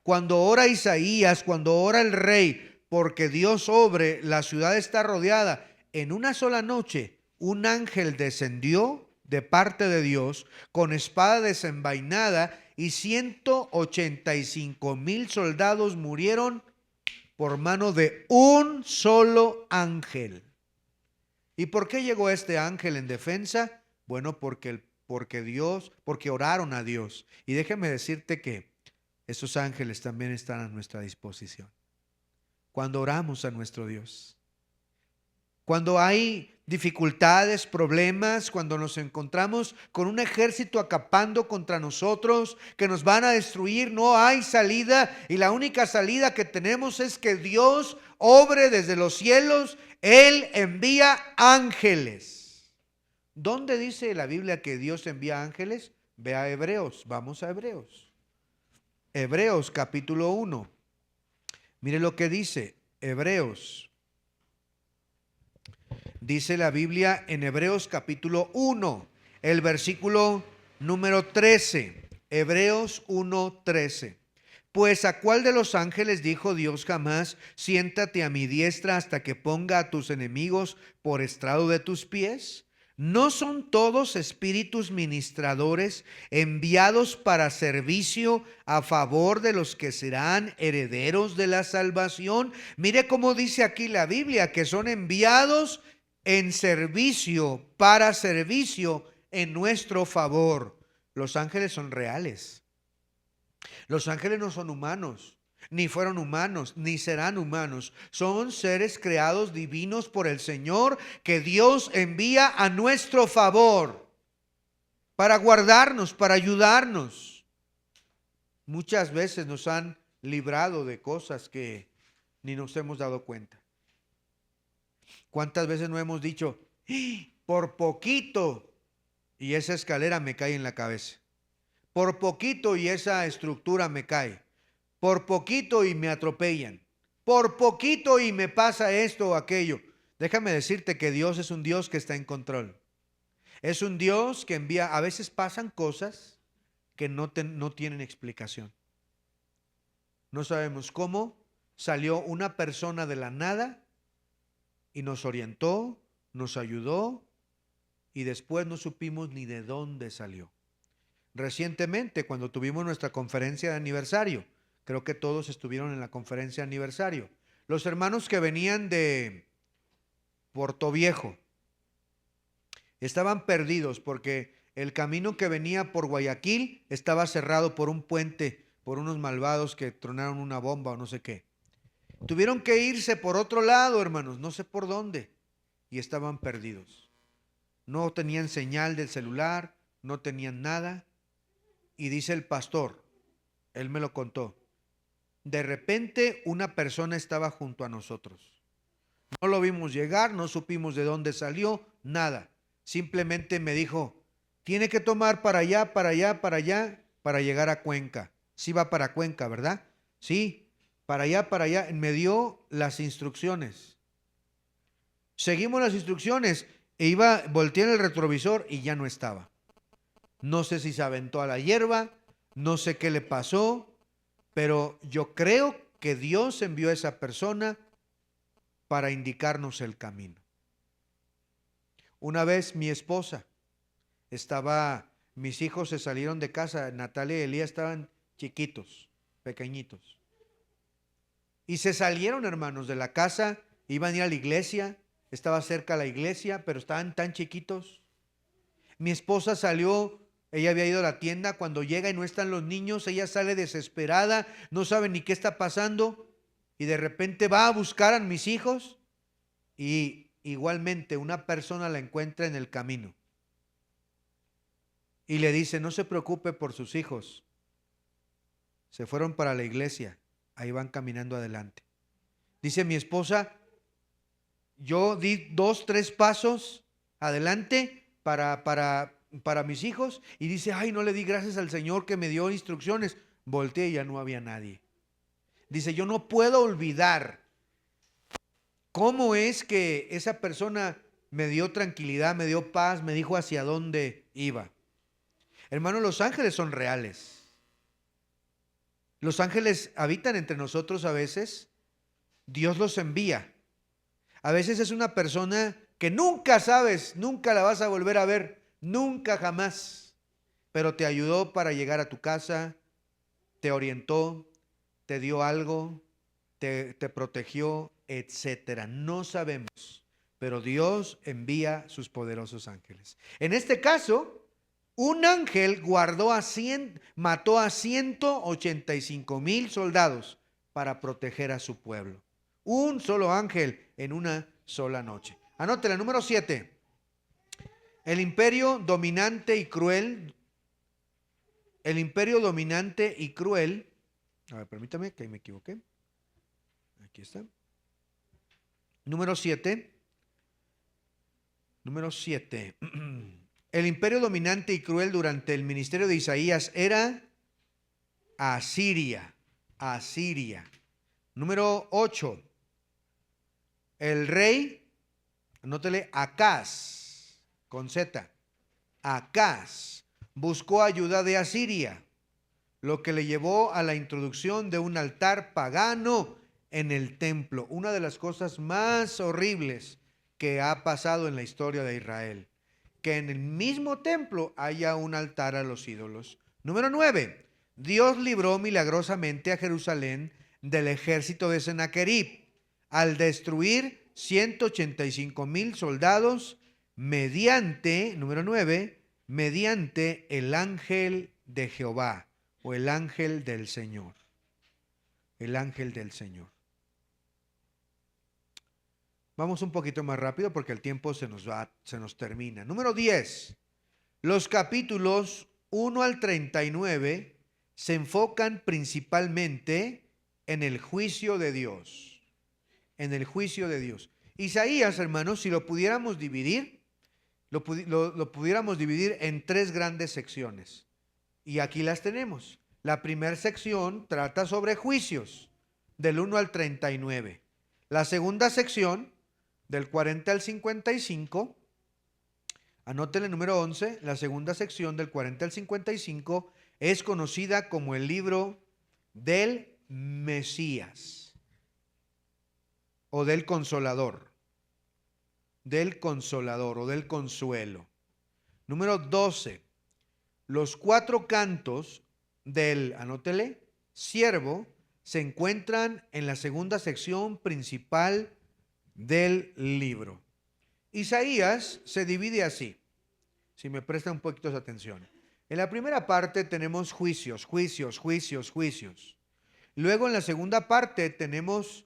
Cuando ora Isaías, cuando ora el rey, porque Dios obre, la ciudad está rodeada. En una sola noche, un ángel descendió de parte de Dios con espada desenvainada y 185,000 soldados murieron por mano de un solo ángel. ¿Y por qué llegó este ángel en defensa? Bueno, porque oraron a Dios. Y déjame decirte que esos ángeles también están a nuestra disposición cuando oramos a nuestro Dios. Cuando hay dificultades, problemas, cuando nos encontramos con un ejército acampando contra nosotros, que nos van a destruir, no hay salida, y la única salida que tenemos es que Dios obre desde los cielos. Él envía ángeles. ¿Dónde dice la Biblia que Dios envía ángeles? Ve a Hebreos, vamos a Hebreos. Hebreos capítulo 1. Mire lo que dice Hebreos. Dice la Biblia en Hebreos capítulo 1, el versículo número 13. Hebreos 1:13. Pues ¿a cuál de los ángeles dijo Dios jamás: siéntate a mi diestra hasta que ponga a tus enemigos por estrado de tus pies? ¿No son todos espíritus ministradores enviados para servicio a favor de los que serán herederos de la salvación? Mire cómo dice aquí la Biblia, que son enviados en servicio, para servicio en nuestro favor. Los ángeles son reales. Los ángeles no son humanos, ni fueron humanos, ni serán humanos. Son seres creados divinos por el Señor, que Dios envía a nuestro favor, para guardarnos, para ayudarnos. Muchas veces nos han librado de cosas que ni nos hemos dado cuenta. ¿Cuántas veces no hemos dicho: por poquito y esa escalera me cae en la cabeza? Por poquito y esa estructura me cae. Por poquito y me atropellan. Por poquito y me pasa esto o aquello. Déjame decirte que Dios es un Dios que está en control. Es un Dios que envía. A veces pasan cosas que no tienen explicación. No sabemos cómo salió una persona de la nada y nos orientó, nos ayudó, y después no supimos ni de dónde salió. Recientemente, cuando tuvimos nuestra conferencia de aniversario, creo que todos estuvieron en la conferencia de aniversario, los hermanos que venían de Portoviejo estaban perdidos porque el camino que venía por Guayaquil estaba cerrado por un puente, por unos malvados que tronaron una bomba o no sé qué. Tuvieron que irse por otro lado, hermanos, no sé por dónde, y estaban perdidos. No tenían señal del celular, no tenían nada. Y dice el pastor, él me lo contó, de repente una persona estaba junto a nosotros. No lo vimos llegar, no supimos de dónde salió, nada. Simplemente me dijo: tiene que tomar para allá, para allá, para allá, para llegar a Cuenca. Sí va para Cuenca, ¿verdad? Sí, para allá, para allá. Me dio las instrucciones. Seguimos las instrucciones e volteé en el retrovisor y ya no estaba. No sé si se aventó a la hierba, no sé qué le pasó, pero yo creo que Dios envió a esa persona para indicarnos el camino. Una vez mi esposa mis hijos se salieron de casa, Natalia y Elías estaban chiquitos, pequeñitos. Y se salieron, hermanos, de la casa, iban a ir a la iglesia, estaba cerca la iglesia, pero estaban tan chiquitos. Mi esposa salió. Ella había ido a la tienda. Cuando llega y no están los niños, ella sale desesperada, no sabe ni qué está pasando, y de repente va a buscar a mis hijos, y igualmente una persona la encuentra en el camino y le dice: no se preocupe por sus hijos, se fueron para la iglesia, ahí van caminando adelante. Dice mi esposa: yo di 2, 3 pasos adelante para mis hijos y dice, ay, no le di gracias al Señor que me dio instrucciones. Volteé y ya no había nadie. Dice, yo no puedo olvidar cómo es que esa persona me dio tranquilidad, me dio paz, me dijo hacia dónde iba. Hermanos, los ángeles son reales. Los ángeles habitan entre nosotros a veces. Dios los envía. A veces es una persona que nunca sabes, nunca la vas a volver a ver, nunca jamás. Pero te ayudó para llegar a tu casa, te orientó, te dio algo, te protegió, etcétera. No sabemos, pero Dios envía sus poderosos ángeles. En este caso, un ángel mató a 185,000 soldados para proteger a su pueblo. Un solo ángel en una sola noche. Anótela, número 7. El imperio dominante y cruel. El imperio dominante y cruel. A ver, permítame que ahí me equivoqué. Aquí está. Número 7. Número 7. El imperio dominante y cruel durante el ministerio de Isaías era Asiria. Asiria. Número 8. El rey, anótele, Acaz, con Z. Acaz buscó ayuda de Asiria, lo que le llevó a la introducción de un altar pagano en el templo. Una de las cosas más horribles que ha pasado en la historia de Israel. Que en el mismo templo haya un altar a los ídolos. Número 9. Dios libró milagrosamente a Jerusalén del ejército de Sennacherib al destruir 185,000 soldados mediante, número 9, mediante el ángel de Jehová o el ángel del Señor. El ángel del Señor. Vamos un poquito más rápido porque el tiempo se nos termina. Número 10. Los capítulos 1 al 39 se enfocan principalmente en el juicio de Dios. En el juicio de Dios. Isaías, hermanos, si lo pudiéramos dividir, lo pudiéramos dividir en 3 grandes secciones. Y aquí las tenemos. La primera sección trata sobre juicios, del 1 al 39. La segunda sección, del 40 al 55, anótele número 11, la segunda sección del 40 al 55 es conocida como el libro del Mesías o del Consolador o del Consuelo. Número 12, los 4 cantos del, anótele, siervo se encuentran en la segunda sección principal del libro. Isaías se divide así, si me prestan un poquito de atención. En la primera parte tenemos juicios. Luego en la segunda parte tenemos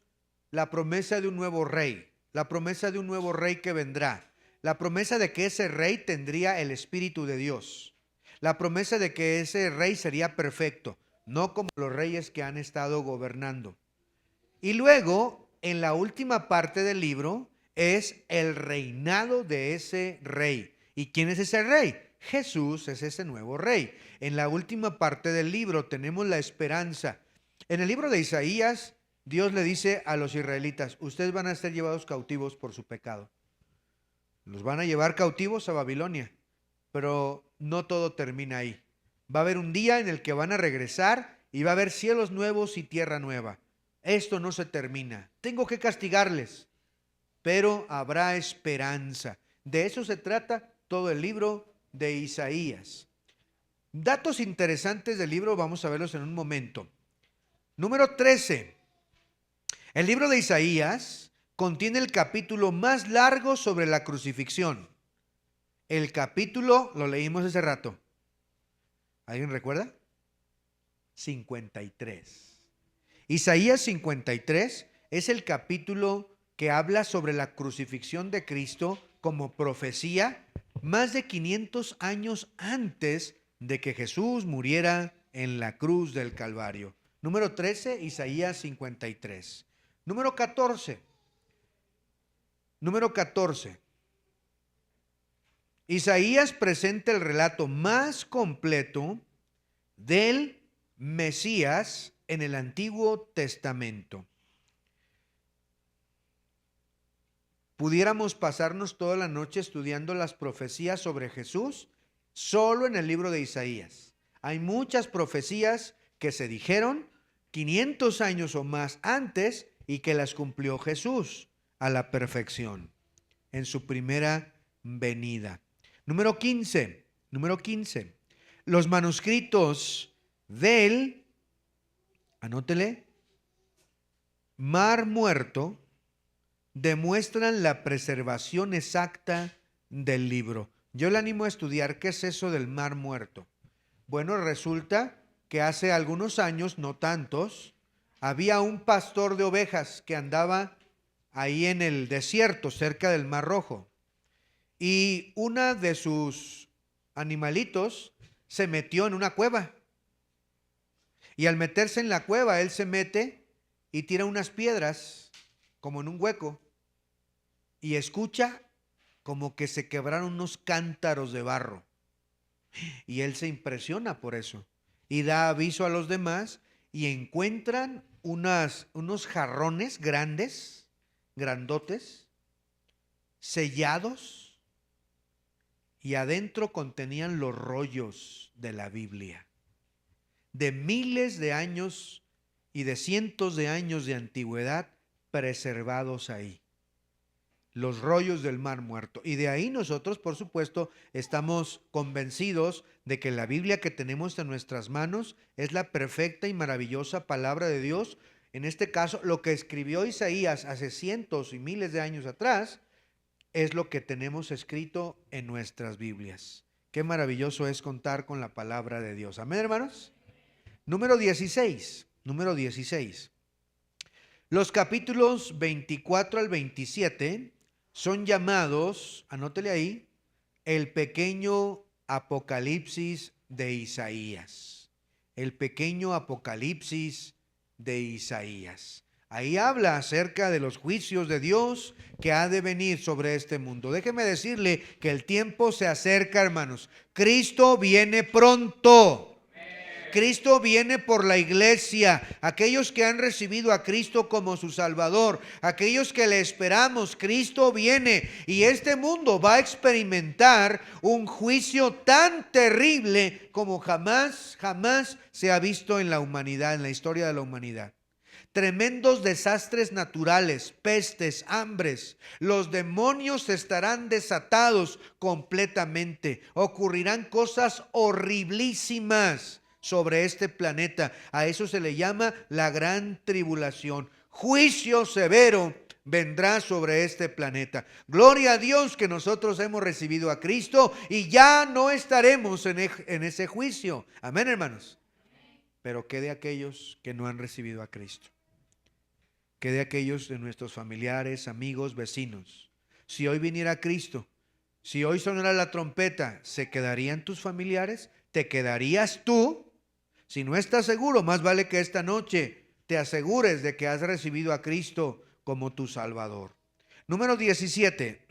la promesa de un nuevo rey, la promesa de un nuevo rey que vendrá, la promesa de que ese rey tendría el Espíritu de Dios, la promesa de que ese rey sería perfecto, no como los reyes que han estado gobernando. Y luego, en la última parte del libro, es el reinado de ese rey. ¿Y quién es ese rey? Jesús es ese nuevo rey. En la última parte del libro tenemos la esperanza. En el libro de Isaías, Dios le dice a los israelitas, ustedes van a ser llevados cautivos por su pecado. Los van a llevar cautivos a Babilonia, pero no todo termina ahí. Va a haber un día en el que van a regresar y va a haber cielos nuevos y tierra nueva. Esto no se termina. Tengo que castigarles, pero habrá esperanza. De eso se trata todo el libro de Isaías. Datos interesantes del libro, vamos a verlos en un momento. Número 13. El libro de Isaías contiene el capítulo más largo sobre la crucifixión. El capítulo, lo leímos hace rato. ¿Alguien recuerda? 53. Isaías 53 es el capítulo que habla sobre la crucifixión de Cristo como profecía más de 500 años antes de que Jesús muriera en la cruz del Calvario. Número 13, Isaías 53. Número 14. Número 14. Isaías presenta el relato más completo del Mesías en el Antiguo Testamento. Pudiéramos pasarnos toda la noche estudiando las profecías sobre Jesús solo en el libro de Isaías. Hay muchas profecías que se dijeron 500 años o más antes y que las cumplió Jesús a la perfección en su primera venida. Número 15. Los manuscritos del, anótele, Mar Muerto demuestran la preservación exacta del libro. Yo le animo a estudiar qué es eso del Mar Muerto. Bueno, resulta que hace algunos años, no tantos, había un pastor de ovejas que andaba ahí en el desierto, cerca del Mar Rojo. Y una de sus animalitos se metió en una cueva. Y al meterse en la cueva, él se mete y tira unas piedras, como en un hueco, y escucha como que se quebraron unos cántaros de barro. Y él se impresiona por eso. Y da aviso a los demás y encuentran unos jarrones grandes, grandotes, sellados, y adentro contenían los rollos de la Biblia, de miles de años y de cientos de años de antigüedad preservados ahí. Los rollos del Mar Muerto. Y de ahí nosotros, por supuesto, estamos convencidos de que la Biblia que tenemos en nuestras manos es la perfecta y maravillosa palabra de Dios. En este caso, lo que escribió Isaías hace cientos y miles de años atrás es lo que tenemos escrito en nuestras Biblias. Qué maravilloso es contar con la palabra de Dios. Amén, hermanos. Número 16. Los capítulos 24 al 27 son llamados, anótele ahí, el pequeño Apocalipsis de Isaías. El pequeño Apocalipsis de Isaías. Ahí habla acerca de los juicios de Dios que ha de venir sobre este mundo. Déjeme decirle que el tiempo se acerca, hermanos. Cristo viene pronto. Cristo viene por la iglesia, aquellos que han recibido a Cristo como su Salvador, aquellos que le esperamos. Cristo viene y este mundo va a experimentar un juicio tan terrible como jamás se ha visto en la humanidad, en la historia de la humanidad. Tremendos desastres naturales, pestes, hambres. Los demonios estarán desatados completamente. Ocurrirán cosas horriblísimas sobre este planeta. A eso se le llama la gran tribulación. Juicio severo vendrá sobre este planeta. Gloria a Dios que nosotros hemos recibido a Cristo y ya no estaremos en ese juicio. Amén, hermanos. Pero ¿qué de aquellos que no han recibido a Cristo? ¿Qué de aquellos de nuestros familiares, amigos, vecinos? Si hoy viniera Cristo, si hoy sonara la trompeta, ¿se quedarían tus familiares? ¿Te quedarías tú? Si no estás seguro, más vale que esta noche te asegures de que has recibido a Cristo como tu Salvador. Número 17.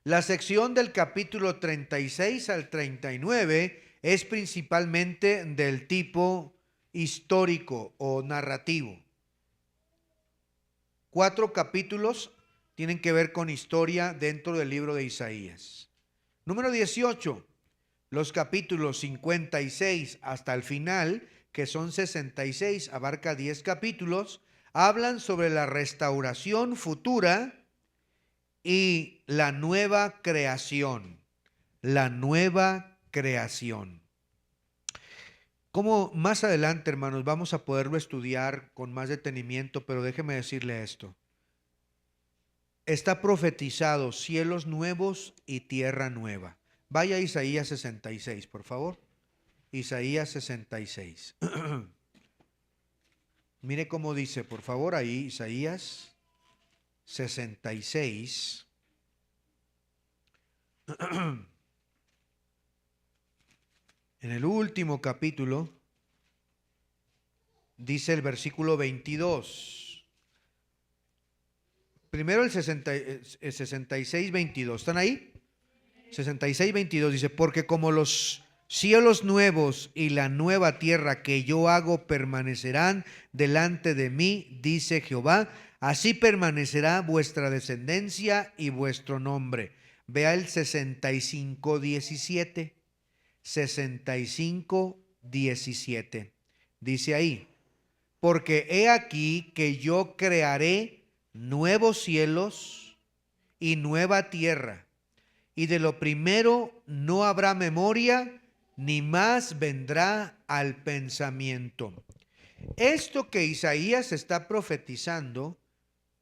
La sección del capítulo 36 al 39 es principalmente del tipo histórico o narrativo. 4 capítulos tienen que ver con historia dentro del libro de Isaías. Número 18. Los capítulos 56 hasta el final, que son 66, abarca 10 capítulos, hablan sobre la restauración futura y la nueva creación. La nueva creación. Como más adelante, hermanos, vamos a poderlo estudiar con más detenimiento, pero déjeme decirle esto. Está profetizado cielos nuevos y tierra nueva. Vaya a Isaías 66, por favor. Isaías 66. Mire cómo dice, por favor, ahí Isaías 66. En el último capítulo, dice el versículo 22. primero el 66, 22. ¿Están ahí? 66, 22 dice, porque como los cielos nuevos y la nueva tierra que yo hago permanecerán delante de mí, dice Jehová, así permanecerá vuestra descendencia y vuestro nombre. Vea el 65, 17. 65, 17. Dice ahí, porque he aquí que yo crearé nuevos cielos y nueva tierra, y de lo primero no habrá memoria, ni más vendrá al pensamiento. Esto que Isaías está profetizando,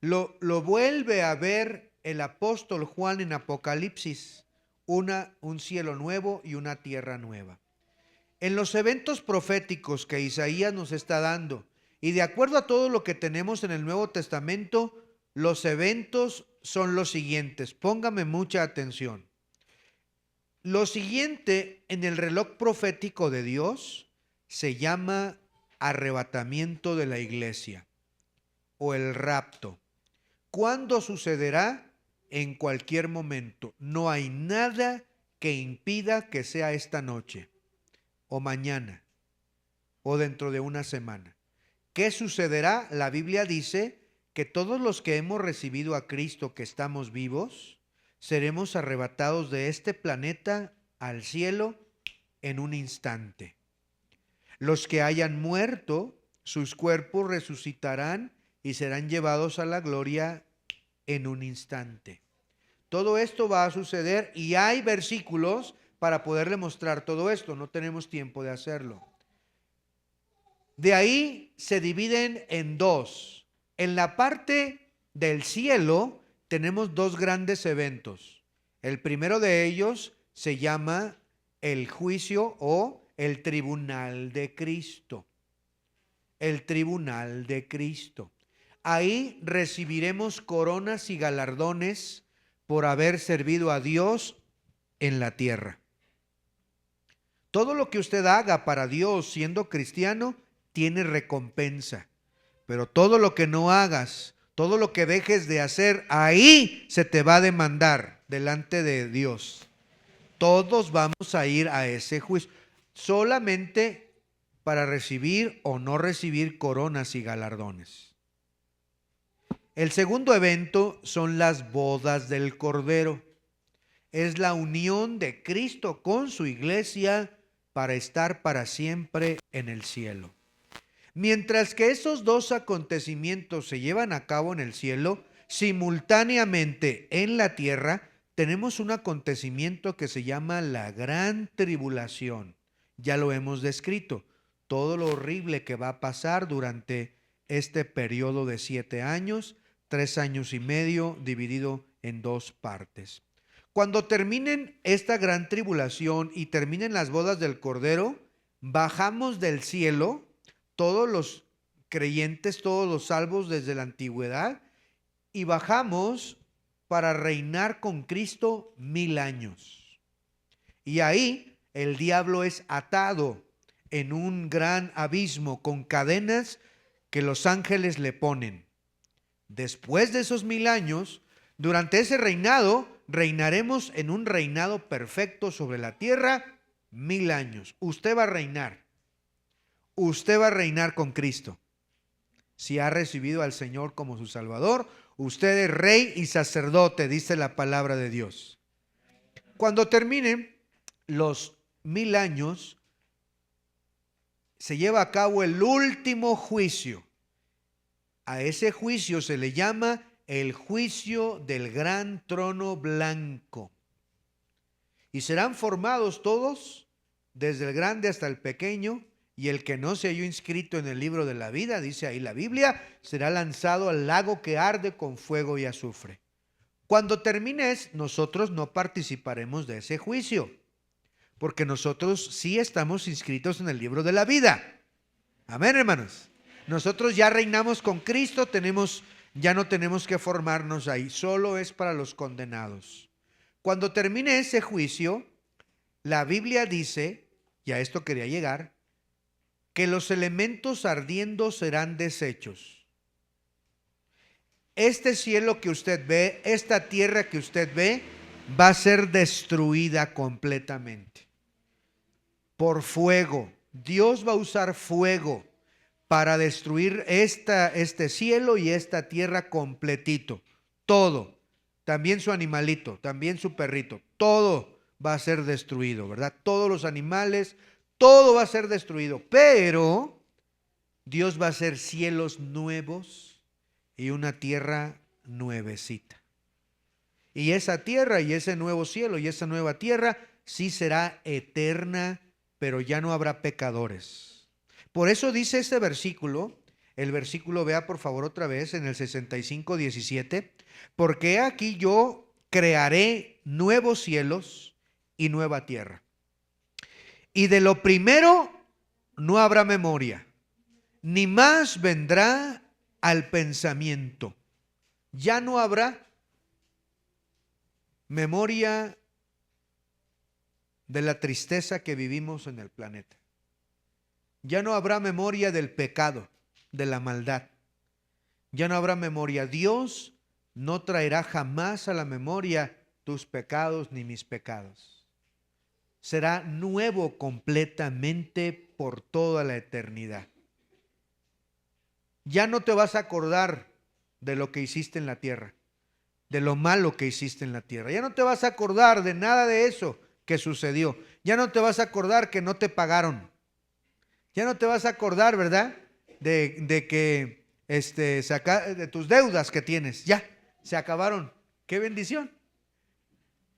lo vuelve a ver el apóstol Juan en Apocalipsis, un cielo nuevo y una tierra nueva. En los eventos proféticos que Isaías nos está dando, y de acuerdo a todo lo que tenemos en el Nuevo Testamento, los eventos son los siguientes. Póngame mucha atención. Lo siguiente en el reloj profético de Dios se llama arrebatamiento de la iglesia o el rapto. ¿Cuándo sucederá? En cualquier momento. No hay nada que impida que sea esta noche o mañana o dentro de una semana. ¿Qué sucederá? La Biblia dice que todos los que hemos recibido a Cristo, que estamos vivos, seremos arrebatados de este planeta al cielo en un instante. Los que hayan muerto, sus cuerpos resucitarán y serán llevados a la gloria en un instante. Todo esto va a suceder y hay versículos para poderle mostrar todo esto. No tenemos tiempo de hacerlo. De ahí se dividen en dos. En la parte del cielo tenemos dos grandes eventos. El primero de ellos se llama el juicio o el tribunal de Cristo. El tribunal de Cristo. Ahí recibiremos coronas y galardones por haber servido a Dios en la tierra. Todo lo que usted haga para Dios siendo cristiano tiene recompensa. Pero todo lo que no hagas, todo lo que dejes de hacer, ahí se te va a demandar delante de Dios. Todos vamos a ir a ese juicio. Solamente para recibir o no recibir coronas y galardones. El segundo evento son las bodas del Cordero. Es la unión de Cristo con su iglesia para estar para siempre en el cielo. Mientras que esos dos acontecimientos se llevan a cabo en el cielo, simultáneamente en la tierra tenemos un acontecimiento que se llama la gran tribulación. Ya lo hemos descrito, todo lo horrible que va a pasar durante este periodo de 7 años, 3 años y medio dividido en dos partes. Cuando terminen esta gran tribulación y terminen las bodas del Cordero, bajamos del cielo, todos los creyentes, todos los salvos desde la antigüedad, y bajamos para reinar con Cristo 1000 años. Y ahí el diablo es atado en un gran abismo con cadenas que los ángeles le ponen. Después de esos 1000 años, durante ese reinado, reinaremos en un reinado perfecto sobre la tierra 1000 años. Usted va a reinar. Usted va a reinar con Cristo. Si ha recibido al Señor como su Salvador, usted es rey y sacerdote, dice la palabra de Dios. Cuando terminen los 1000 años, se lleva a cabo el último juicio. A ese juicio se le llama el juicio del gran trono blanco. Y serán formados todos, desde el grande hasta el pequeño, y el que no se halló inscrito en el libro de la vida, dice ahí la Biblia, será lanzado al lago que arde con fuego y azufre. Cuando termine, nosotros no participaremos de ese juicio, porque nosotros sí estamos inscritos en el libro de la vida. Amén, hermanos. Nosotros ya reinamos con Cristo, ya no tenemos que formarnos ahí, solo es para los condenados. Cuando termine ese juicio, la Biblia dice, y a esto quería llegar, que los elementos ardiendo serán deshechos. este cielo que usted ve, esta tierra que usted ve, va a ser destruida completamente por fuego. Dios va a usar fuego para destruir este cielo y esta tierra completito. Todo, también su animalito, también su perrito, todo va a ser destruido, ¿verdad? Todos los animales, todo va a ser destruido, pero Dios va a hacer cielos nuevos y una tierra nuevecita. Y esa tierra y ese nuevo cielo y esa nueva tierra sí será eterna, pero ya no habrá pecadores. Por eso dice este versículo, el versículo, vea por favor otra vez en el 65:17, porque aquí yo crearé nuevos cielos y nueva tierra. Y de lo primero no habrá memoria, ni más vendrá al pensamiento. Ya no habrá memoria de la tristeza que vivimos en el planeta. Ya no habrá memoria del pecado, de la maldad. Ya no habrá memoria. Dios no traerá jamás a la memoria tus pecados ni mis pecados. Será nuevo completamente por toda la eternidad. Ya no te vas a acordar de lo que hiciste en la tierra, de lo malo que hiciste en la tierra. Ya no te vas a acordar de nada de eso que sucedió. Ya no te vas a acordar que no te pagaron. Ya no te vas a acordar, ¿verdad? De que de tus deudas que tienes. Ya, se acabaron. ¡Qué bendición!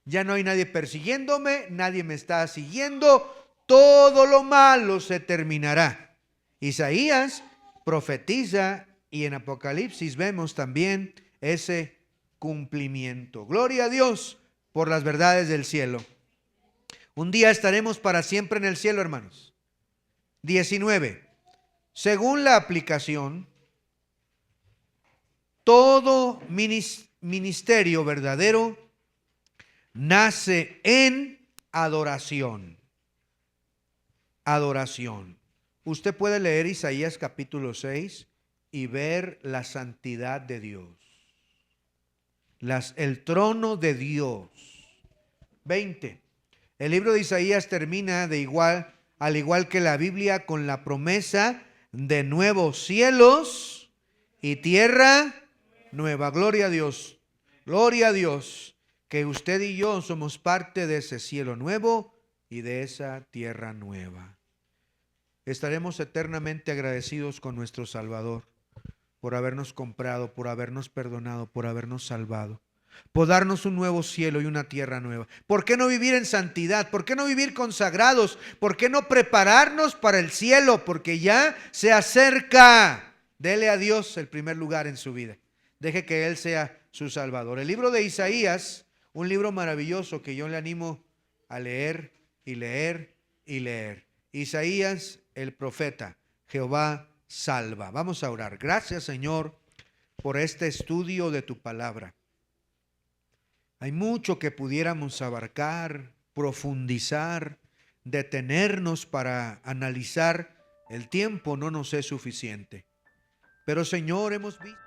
Ya no hay nadie persiguiéndome, nadie me está siguiendo. Todo lo malo se terminará. Isaías profetiza y en Apocalipsis vemos también ese cumplimiento. Gloria a Dios por las verdades del cielo. Un día estaremos para siempre en el cielo, hermanos. 19. Según la aplicación, todo ministerio verdadero nace en adoración. Adoración. Usted puede leer Isaías capítulo 6 y ver la santidad de Dios. El trono de Dios. 20. El libro de Isaías termina al igual que la Biblia, con la promesa de nuevos cielos y tierra nueva. Gloria a Dios. Gloria a Dios, que usted y yo somos parte de ese cielo nuevo y de esa tierra nueva. Estaremos eternamente agradecidos con nuestro Salvador por habernos comprado, por habernos perdonado, por habernos salvado, por darnos un nuevo cielo y una tierra nueva. ¿Por qué no vivir en santidad? ¿Por qué no vivir consagrados? ¿Por qué no prepararnos para el cielo? Porque ya se acerca. Dele a Dios el primer lugar en su vida. Deje que Él sea su Salvador. El libro de Isaías, un libro maravilloso que yo le animo a leer y leer y leer. Isaías, el profeta, Jehová salva. Vamos a orar. Gracias, Señor, por este estudio de tu palabra. Hay mucho que pudiéramos abarcar, profundizar, detenernos para analizar. El tiempo no nos es suficiente. Pero, Señor, hemos visto